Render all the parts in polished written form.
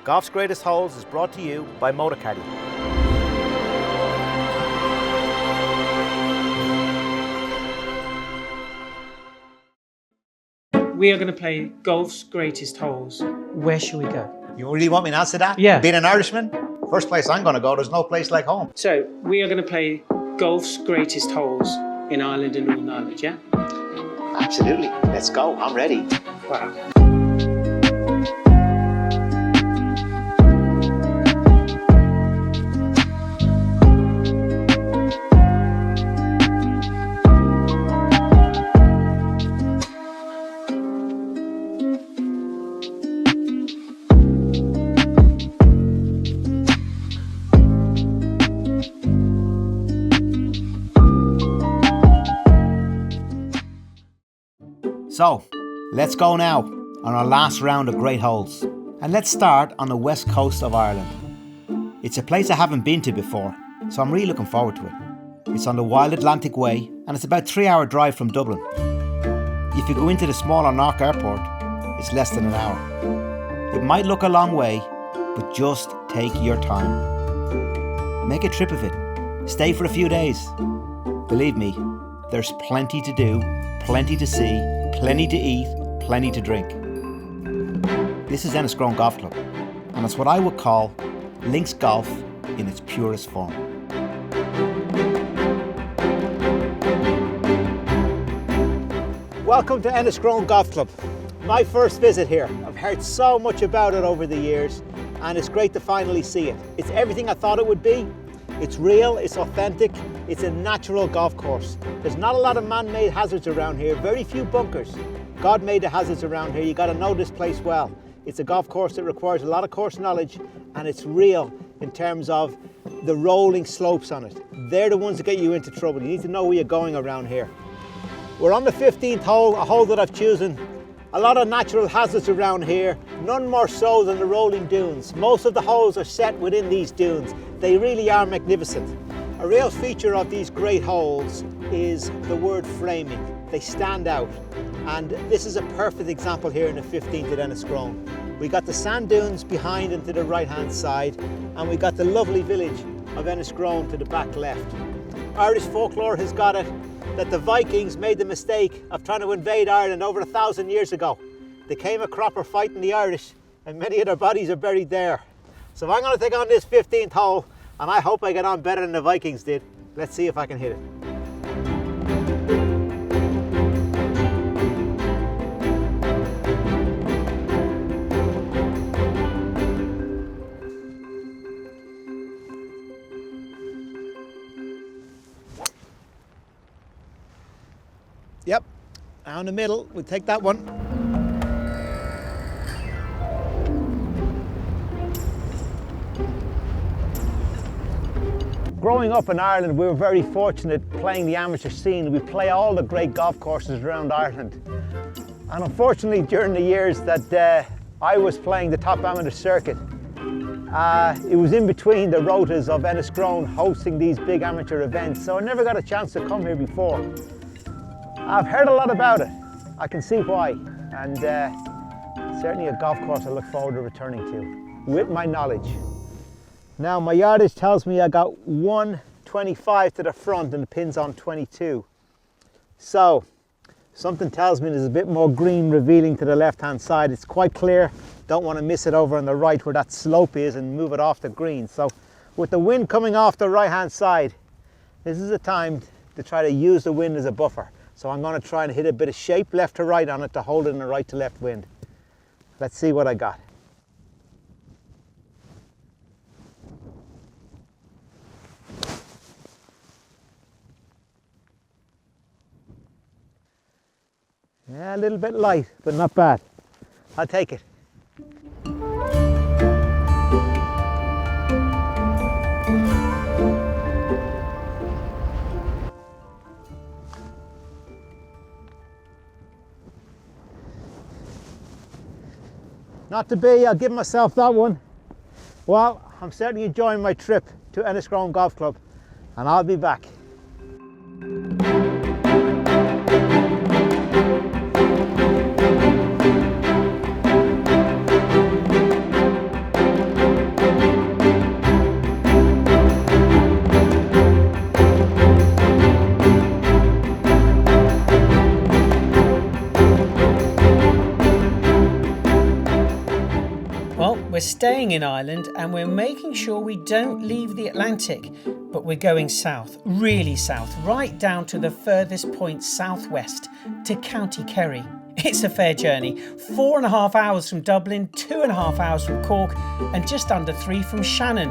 Golf's Greatest Holes is brought to you by Motorcaddy. We are going to play Golf's Greatest Holes. Where should we go? You really want me to answer that? Yeah. Being an Irishman, first place I'm going to go, there's no place like home. So, we are going to play Golf's Greatest Holes in Ireland and Northern Ireland, yeah? Absolutely. Let's go. I'm ready. Wow. So, let's go now on our last round of great holes. And let's start on the west coast of Ireland. It's a place I haven't been to before, so I'm really looking forward to it. It's on the Wild Atlantic Way, and it's about a 3-hour drive from Dublin. If you go into the smaller Knock Airport, it's less than an hour. It might look a long way, but just take your time. Make a trip of it. Stay for a few days. Believe me, there's plenty to do, plenty to see, plenty to eat, plenty to drink. This is Enniscrone Golf Club, and it's what I would call links golf in its purest form. Welcome to Enniscrone Golf Club. My first visit here. I've heard so much about it over the years, and it's great to finally see it. It's everything I thought it would be. It's real, it's authentic, it's a natural golf course. There's not a lot of man-made hazards around here, very few bunkers. God made the hazards around here, you got to know this place well. It's a golf course that requires a lot of course knowledge, and it's real in terms of the rolling slopes on it. They're the ones that get you into trouble. You need to know where you're going around here. We're on the 15th hole, a hole that I've chosen. A lot of natural hazards around here, none more so than the rolling dunes. Most of the holes are set within these dunes. They really are magnificent. A real feature of these great holes is the word framing. They stand out. And this is a perfect example here in the 15th at Enniscrone. We got the sand dunes behind and to the right-hand side, and we got the lovely village of Enniscrone to the back left. Irish folklore has got it that the Vikings made the mistake of trying to invade Ireland over 1,000 years ago. They came a cropper fighting the Irish, and many of their bodies are buried there. So I'm going to take on this 15th hole, and I hope I get on better than the Vikings did. Let's see if I can hit it. Yep, down the middle, we'll take that one. Growing up in Ireland, we were very fortunate playing the amateur scene. We play all the great golf courses around Ireland. And unfortunately, during the years that I was playing the top amateur circuit, it was in between the rotas of Enniscrone hosting these big amateur events, so I never got a chance to come here before. I've heard a lot about it. I can see why, and certainly a golf course I look forward to returning to with my knowledge. Now my yardage tells me I got 125 to the front and the pin's on 22. So something tells me there's a bit more green revealing to the left-hand side. It's quite clear. Don't want to miss it over on the right where that slope is and move it off the green. So with the wind coming off the right-hand side, this is a time to try to use the wind as a buffer. So I'm going to try and hit a bit of shape left to right on it to hold it in the right to left wind. Let's see what I got. Yeah, a little bit light, but not bad. I'll take it. Not to be, I'll give myself that one. Well, I'm certainly enjoying my trip to Enniscrone Golf Club, and I'll be back. Well, we're staying in Ireland and we're making sure we don't leave the Atlantic, but we're going south, really south, right down to the furthest point southwest, to County Kerry. It's a fair journey, 4.5 hours from Dublin, 2.5 hours from Cork, and just under 3 from Shannon.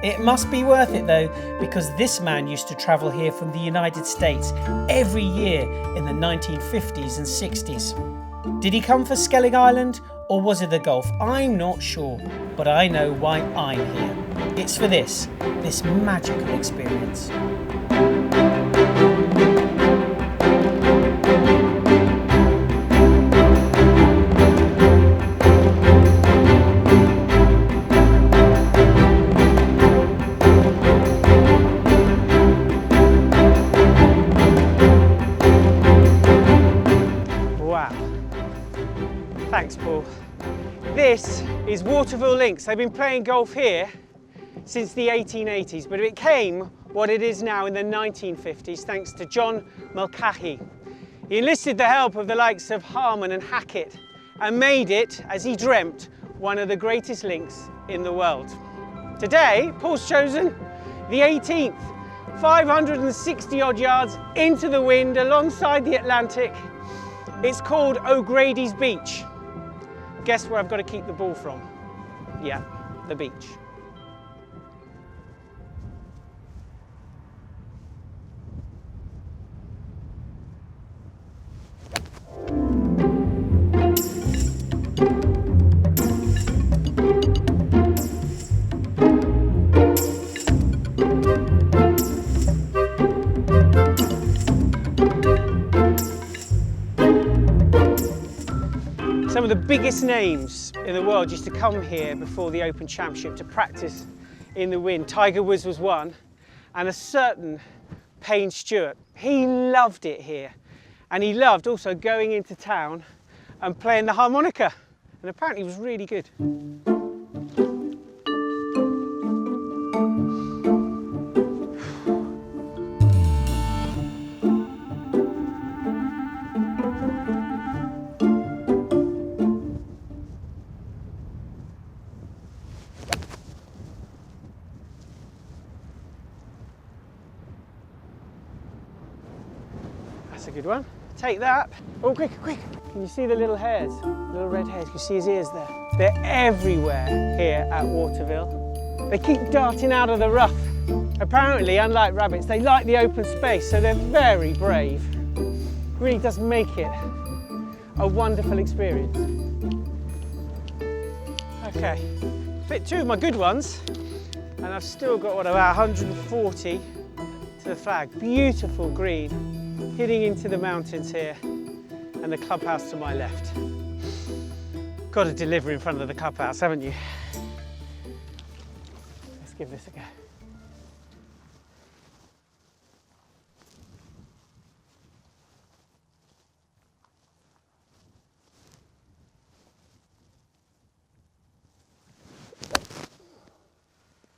It must be worth it though, because this man used to travel here from the United States every year in the 1950s and 60s. Did he come for Skellig Island? Or was it the Gulf? I'm not sure, but I know why I'm here. It's for this magical experience. Wow. Thanks, Paul. This is Waterville Links. They've been playing golf here since the 1880s, but it became what it is now in the 1950s thanks to John Mulcahy. He enlisted the help of the likes of Harman and Hackett and made it, as he dreamt, one of the greatest links in the world. Today, Paul's chosen the 18th, 560 odd yards into the wind alongside the Atlantic. It's called O'Grady's Beach. Guess where I've got to keep the ball from? Yeah, the beach. Some of the biggest names in the world used to come here before the Open Championship to practice in the wind. Tiger Woods was one, and a certain Payne Stewart. He loved it here, and he loved also going into town and playing the harmonica, and apparently he was really good. That's a good one. Take that. Oh, quick, quick. Can you see the little hairs? Little red hairs. Can you see his ears there? They're everywhere here at Waterville. They keep darting out of the rough. Apparently, unlike rabbits, they like the open space, so they're very brave. Really does make it a wonderful experience. Okay, fit two of my good ones, and I've still got, what, about 140 to the flag. Beautiful green. Heading into the mountains here and the clubhouse to my left. Got to deliver in front of the clubhouse, haven't you? Let's give this a go.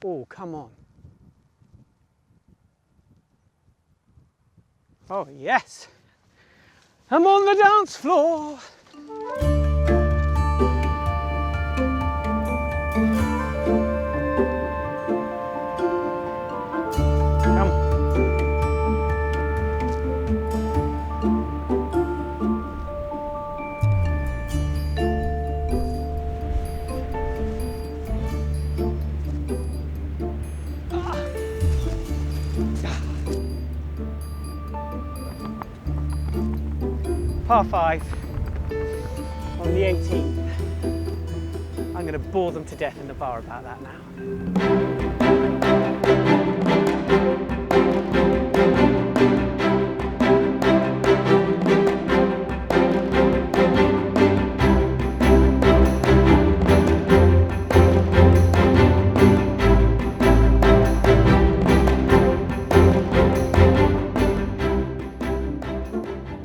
Oh, come on. Oh, yes. I'm on the dance floor. Come. Par 5 on the 18th. I'm going to bore them to death in the bar about that now.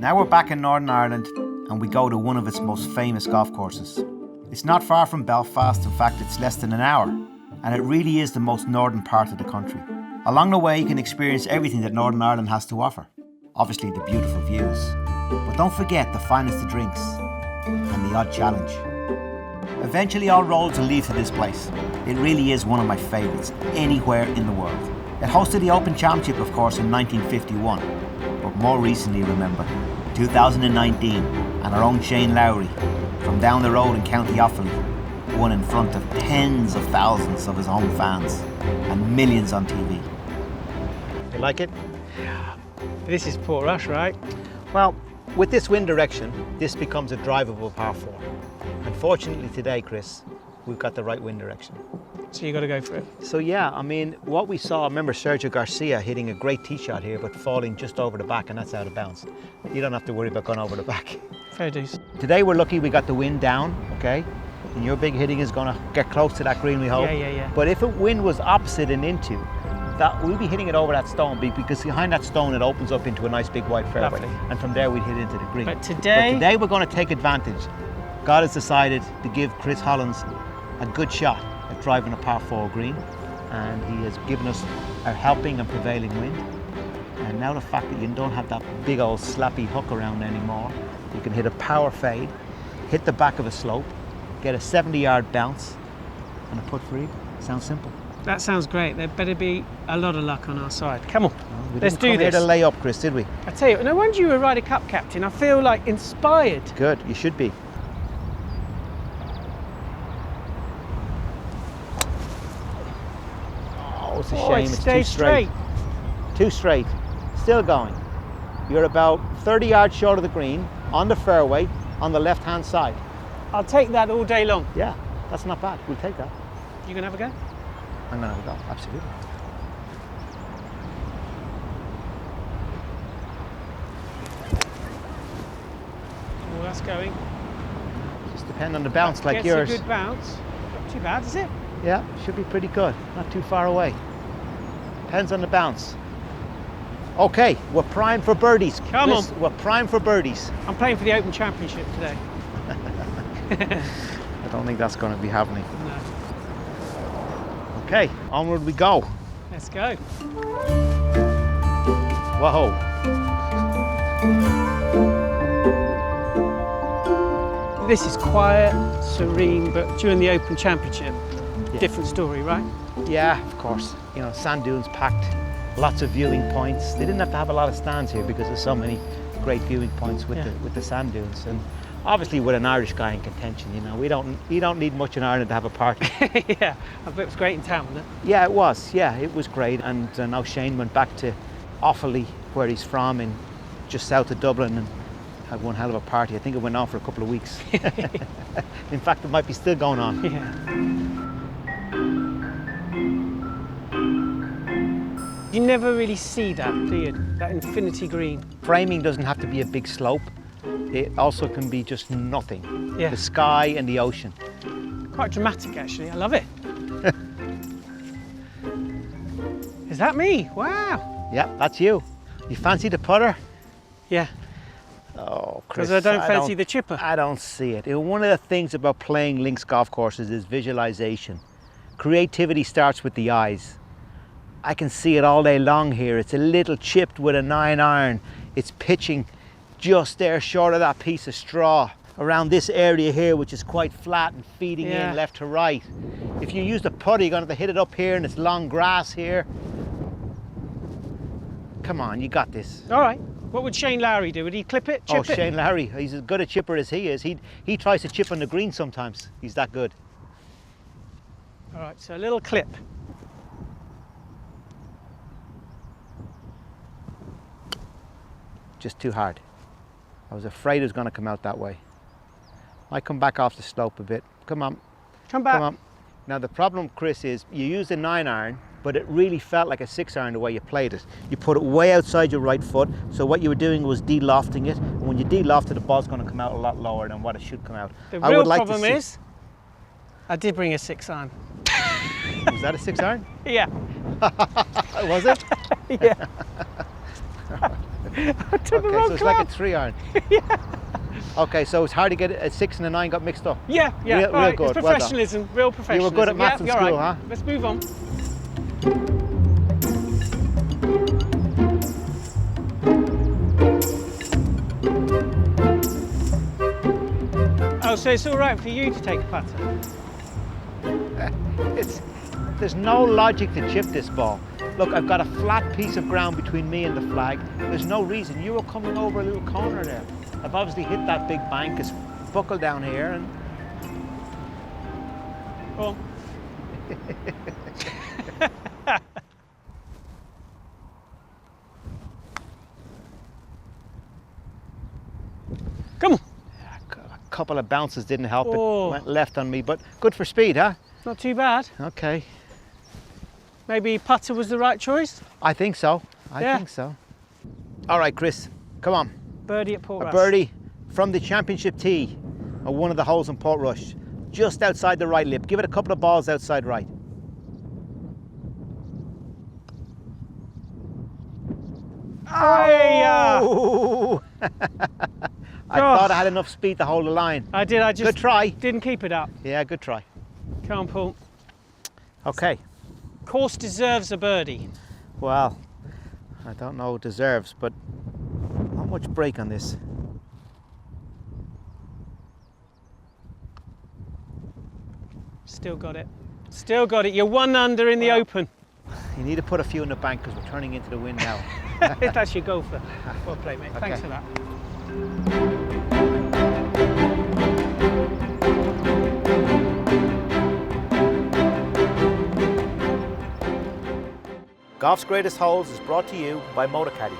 Now we're back in Northern Ireland and we go to one of its most famous golf courses. It's not far from Belfast, in fact it's less than an hour, and it really is the most northern part of the country. Along the way you can experience everything that Northern Ireland has to offer. Obviously the beautiful views, but don't forget the finest of drinks and the odd challenge. Eventually all roads will lead to this place. It really is one of my favourites anywhere in the world. It hosted the Open Championship, of course, in 1951, but more recently, remember, 2019, and our own Shane Lowry, from down the road in County Offaly, won in front of tens of thousands of his own fans and millions on TV. You like it? This is Portrush, right? Well, with this wind direction, this becomes a drivable par 4. Unfortunately today, Chris, we've got the right wind direction. So you got to go for it. So yeah, I mean, what we saw, I remember Sergio Garcia hitting a great tee shot here, but falling just over the back, and that's out of bounds. You don't have to worry about going over the back. Fair dues. Today we're lucky we got the wind down, okay? And your big hitting is going to get close to that green, we hope. Yeah. But if the wind was opposite and into, that we'll be hitting it over that stone, because behind that stone it opens up into a nice big wide fairway. Lovely. And from there we'd hit into the green. But today we're going to take advantage. God has decided to give Chris Hollins a good shot at driving a par 4 green, and he has given us a helping and prevailing wind. And now the fact that you don't have that big old slappy hook around anymore, you can hit a power fade, hit the back of a slope, get a 70-yard bounce, and a putt for eagle. Sounds simple. that sounds great. There better be a lot of luck on our side. Come on, We let's didn't do come here this. to lay up, Chris, did we? I tell you, no wonder you were Ryder Cup captain. I feel like inspired. Good, you should be. Oh, it's a shame. It's stay too straight. Too straight. Still going. You're about 30 yards short of the green, on the fairway, on the left-hand side. I'll take that all day long. Yeah, that's not bad. We'll take that. You gonna have a go? I'm going to have a go, absolutely. Oh, that's going. Just depend on the bounce like Gets yours. a good bounce. Not too bad, is it? Yeah, should be pretty good. Not too far away. Depends on the bounce. Okay, we're primed for birdies. Come on. We're primed for birdies. I'm playing for the Open Championship today. I don't think that's going to be happening. No. Okay, onward we go. Let's go. Whoa. This is quiet, serene, but during the Open Championship, different story, right? Yeah, of course. You know, sand dunes packed, lots of viewing points. They didn't have to have a lot of stands here because there's so many great viewing points with the sand dunes. And obviously, with an Irish guy in contention, you know, you don't need much in Ireland to have a party. Yeah, I bet it was great in town, wasn't it? Yeah, it was. Yeah, it was great. And now Shane went back to Offaly, where he's from, in just south of Dublin, and had one hell of a party. I think it went on for a couple of weeks. In fact, it might be still going on. Yeah. You never really see that, do you? That infinity green. Framing doesn't have to be a big slope. It also can be just nothing. Yeah. The sky and the ocean. Quite dramatic, actually. I love it. Is that me? Wow. Yeah, that's you. You fancy the putter? Yeah, Oh, Chris. because I don't fancy the chipper. I don't see it. One of the things about playing links golf courses is visualization. Creativity starts with the eyes. I can see it all day long here. It's a little chipped with a 9-iron. It's pitching just there short of that piece of straw around this area here, which is quite flat and feeding in left to right. If you use the putter, you're going to have to hit it up here, and it's long grass here. Come on, you got this. All right. What would Shane Lowry do? Would he clip it, chip it? Shane Lowry, he's as good a chipper as he is. He tries to chip on the green sometimes. He's that good. All right, so a little clip. Just too hard. I was afraid it was going to come out that way. Might come back off the slope a bit. Come on. Come back. Come on. Now the problem, Chris, is you used a 9-iron, but it really felt like a 6-iron the way you played it. You put it way outside your right foot, so what you were doing was de-lofting it. And when you de-loft it, the ball's going to come out a lot lower than what it should come out. The real problem is, I did bring a 6-iron. Was that a 6-iron? Yeah. Was it? Yeah. I took the Okay, wrong so it's club. like a 3-iron. Yeah. Okay, so it's hard to get a 6 and a 9 got mixed up. Yeah, Real right. good, It's well done. professionalism, real professionalism. You were good at maths in you're school, right. huh? Let's move on. Oh, so it's all right for you to take a putter? There's no logic to chip this ball. Look, I've got a flat piece of ground between me and the flag. There's no reason. You were coming over a little corner there. I've obviously hit that big bank. It's buckled down here and... Go on. Come on. A couple of bounces didn't help. Oh. It went left on me, but good for speed, huh? Not too bad. Okay. Maybe putter was the right choice? I think so. Yeah. I think so. All right, Chris, come on. Birdie at Portrush. A birdie from the championship tee on one of the holes in Portrush, just outside the right lip. Give it a couple of balls outside right. Oh! I thought I had enough speed to hold the line. I did, I just Good try. didn't keep it up. Yeah, good try. Come on, Paul. Okay. Course deserves a birdie. Well, I don't know deserves, but not much break on this. Still got it. Still got it. You're 1 under in the open. You need to put a few in the bank because we're turning into the wind now. That's your golfer. Well played, mate. Thanks for that. Golf's Greatest Holes is brought to you by Motorcaddy.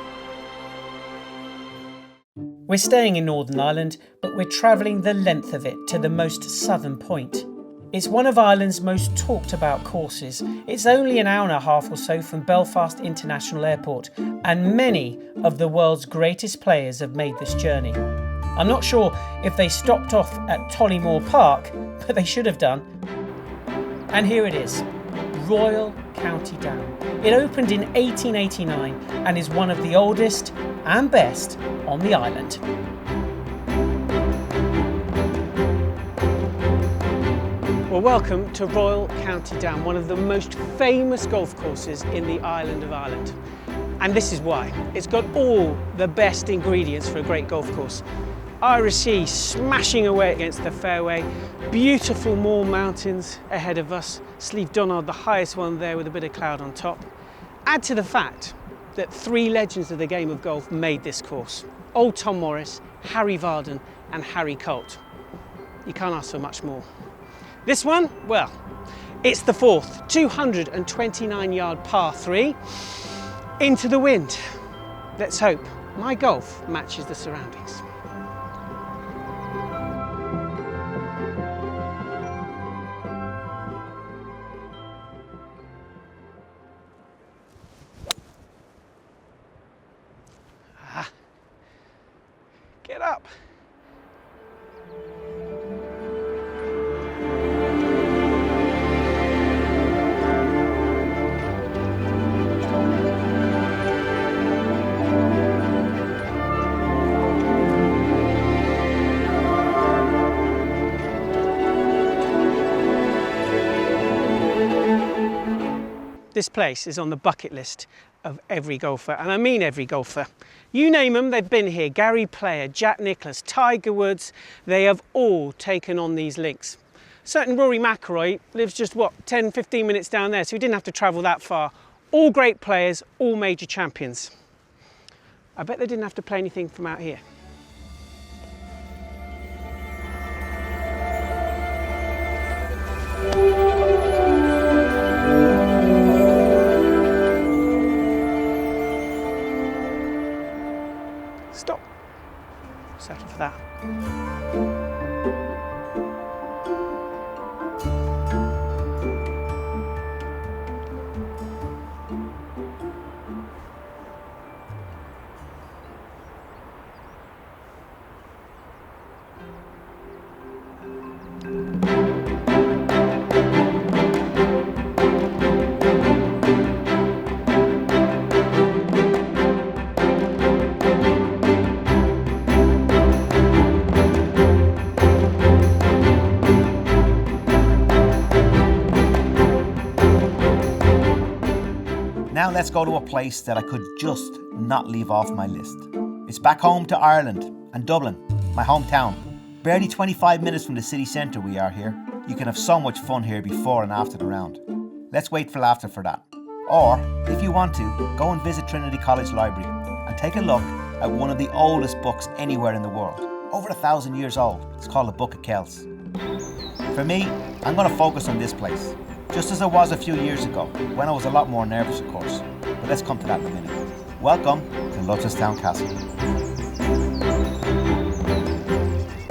We're staying in Northern Ireland, but we're travelling the length of it to the most southern point. It's one of Ireland's most talked about courses. It's only an hour and a half or so from Belfast International Airport, and many of the world's greatest players have made this journey. I'm not sure if they stopped off at Tollymore Park, but they should have done. And here it is, Royal County Down. It opened in 1889 and is one of the oldest and best on the island. Well, welcome to Royal County Down, one of the most famous golf courses in the island of Ireland. And this is why. It's got all the best ingredients for a great golf course. Irish sea smashing away against the fairway, beautiful Moor Mountains ahead of us, Slieve Donard, the highest one there with a bit of cloud on top. Add to the fact that 3 legends of the game of golf made this course. Old Tom Morris, Harry Vardon and Harry Colt. You can't ask for much more. This one, well, it's the 4th, 229-yard par 3, into the wind. Let's hope my golf matches the surroundings. Get up. This place is on the bucket list of every golfer, and I mean every golfer. You name them, they've been here. Gary Player, Jack Nicklaus, Tiger Woods, they have all taken on these links. Certain Rory McIlroy lives just, 10, 15 minutes down there, so he didn't have to travel that far. All great players, all major champions. I bet they didn't have to play anything from out here. Stop. Settle for that. Now let's go to a place that I could just not leave off my list. It's back home to Ireland and Dublin, my hometown. Barely 25 minutes from the city centre we are here. You can have so much fun here before and after the round. Let's wait till after for that. Or, if you want to, go and visit Trinity College Library and take a look at one of the oldest books anywhere in the world. Over 1,000 years old. It's called the Book of Kells. For me, I'm going to focus on this place, just as I was a few years ago, when I was a lot more nervous, of course. But let's come to that in a minute. Welcome to Luttrellstown Castle.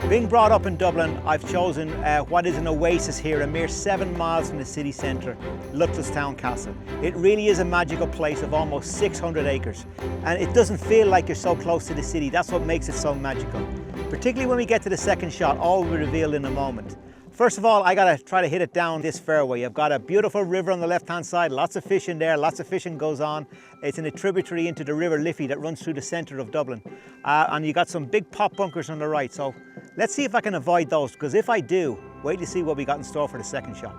Being brought up in Dublin, I've chosen what is an oasis here, a mere 7 miles from the city centre, Luttrellstown Castle. It really is a magical place of almost 600 acres, and it doesn't feel like you're so close to the city. That's what makes it so magical. Particularly when we get to the second shot, all will be revealed in a moment. First of all, I gotta try to hit it down this fairway. I've got a beautiful river on the left-hand side, lots of fish in there, lots of fishing goes on. It's in a tributary into the River Liffey that runs through the centre of Dublin. And you got some big pop bunkers on the right, so let's see if I can avoid those, because if I do, wait to see what we got in store for the second shot.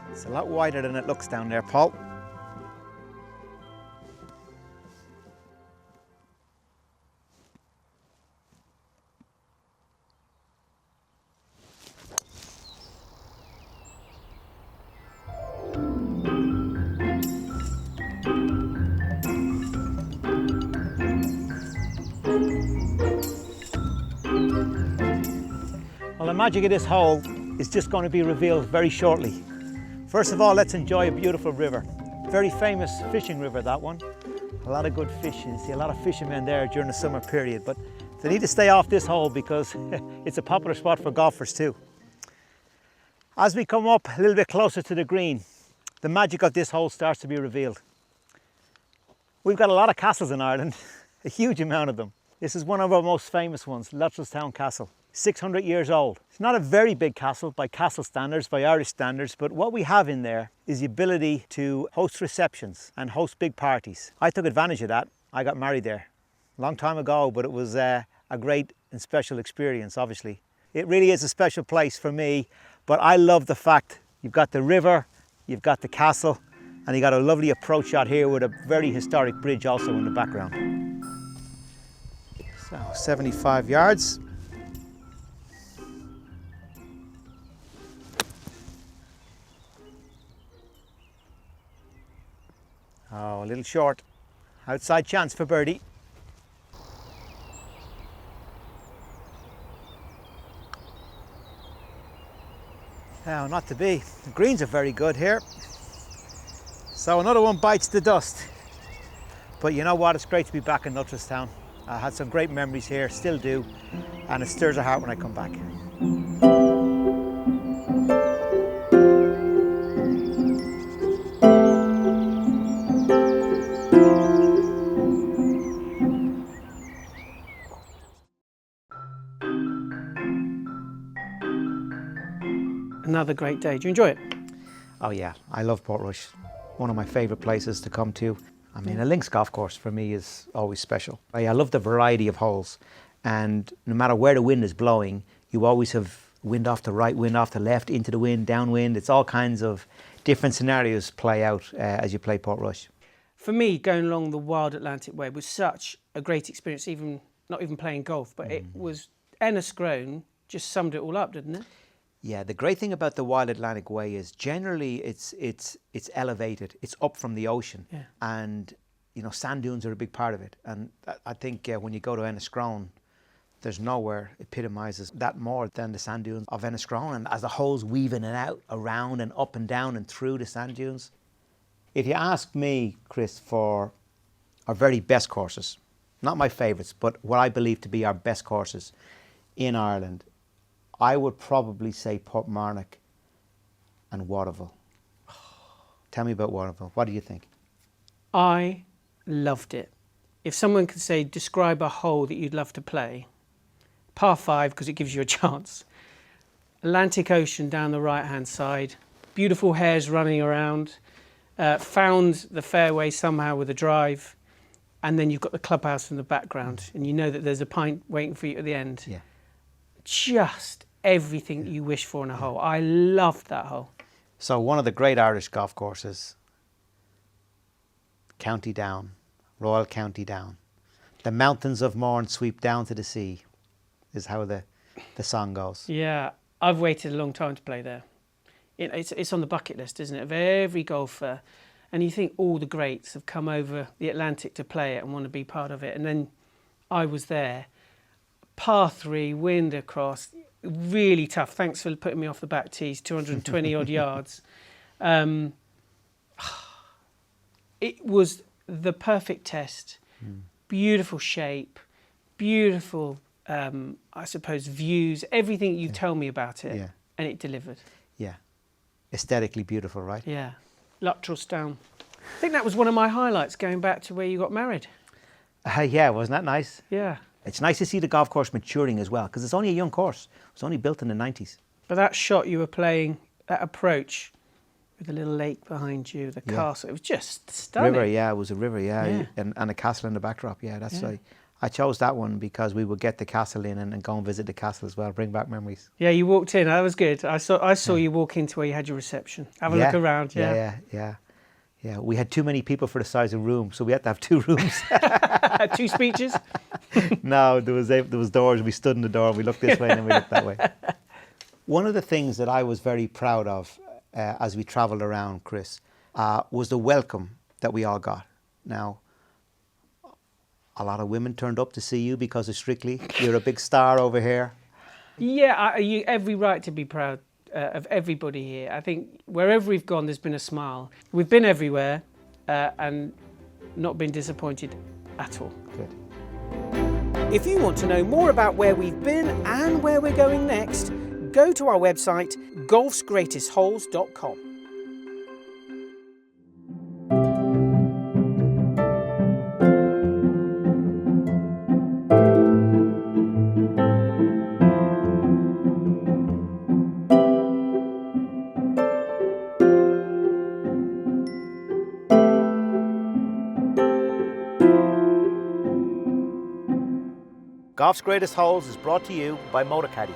It's a lot wider than it looks down there, Paul. Well, the magic of this hole is just going to be revealed very shortly. First of all, let's enjoy a beautiful river. Very famous fishing river, that one. A lot of good fishing. You see a lot of fishermen there during the summer period, but they need to stay off this hole because it's a popular spot for golfers too. As we come up a little bit closer to the green, the magic of this hole starts to be revealed. We've got a lot of castles in Ireland, a huge amount of them. This is one of our most famous ones, Luttrellstown Castle. 600 years old. It's not a very big castle by castle standards, by Irish standards, but what we have in there is the ability to host receptions and host big parties. I took advantage of that. I got married there a long time ago, but it was a great and special experience, obviously. It really is a special place for me, but I love the fact you've got the river, you've got the castle, and you got a lovely approach shot here with a very historic bridge also in the background. So 75 yards. Oh, a little short. Outside chance for birdie. Now, not to be. The greens are very good here. So another one bites the dust. But you know what? It's great to be back in Luttrellstown. I had some great memories here, still do, and it stirs the heart when I come back. Another great day. Do you enjoy it? Oh yeah, I love Portrush. One of my favourite places to come to. I mean, a links golf course for me is always special. I love the variety of holes, and no matter where the wind is blowing, you always have wind off the right, wind off the left, into the wind, downwind. It's all kinds of different scenarios play out as you play Portrush. For me, going along the Wild Atlantic Way was such a great experience, not even playing golf, but it was, Enniscrone just summed it all up, didn't it? Yeah, the great thing about the Wild Atlantic Way is generally it's elevated, it's up from the ocean, and you know, sand dunes are a big part of it. And I think when you go to Enniscrone, there's nowhere epitomises that more than the sand dunes of Enniscrone, and as the holes weave in and out, around and up and down and through the sand dunes. If you ask me, Chris, for our very best courses, not my favourites, but what I believe to be our best courses in Ireland, I would probably say Portmarnock and Waterville. Tell me about Waterville. What do you think? I loved it. If someone could say, describe a hole that you'd love to play, par 5 because it gives you a chance. Atlantic Ocean down the right-hand side, beautiful hares running around, found the fairway somehow with a drive, and then you've got the clubhouse in the background, and you know that there's a pint waiting for you at the end. Yeah. Just everything you wish for in a hole. I loved that hole. So one of the great Irish golf courses, County Down, Royal County Down. The mountains of Mourne sweep down to the sea, is how the the song goes. Yeah, I've waited a long time to play there. It's on the bucket list, isn't it, of every golfer. And you think all the greats have come over the Atlantic to play it and want to be part of it. And then I was there. Par 3, wind across, really tough. Thanks for putting me off the back tees, 220 odd yards. It was the perfect test. Beautiful shape, beautiful, I suppose, views, everything you tell me about it. Yeah. And it delivered. Yeah. Aesthetically beautiful, right? Yeah. Luttrellstown. I think that was one of my highlights, going back to where you got married. Yeah, wasn't that nice? Yeah. It's nice to see the golf course maturing as well, because it's only a young course. It was only built in the 90s. But that shot you were playing, that approach, with the little lake behind you, the castle, it was just stunning. River, yeah, it was a river, yeah. And a castle in the backdrop, yeah. That's why I chose that one, because we would get the castle in and go and visit the castle as well, bring back memories. Yeah, you walked in, that was good. I saw you walk into where you had your reception. Have a look around, Yeah, we had too many people for the size of room, so we had to have 2 rooms. 2 speeches? No, there was doors. We stood in the door and we looked this way and then we looked that way. One of the things that I was very proud of as we travelled around, Chris, was the welcome that we all got. Now, a lot of women turned up to see you because of Strictly. You're a big star over here. Yeah, you every right to be proud of everybody here. I think wherever we've gone, there's been a smile. We've been everywhere and not been disappointed at all. Good. If you want to know more about where we've been and where we're going next, go to our website, golfsgreatestholes.com. Golf's Greatest Holes is brought to you by MotorCaddy.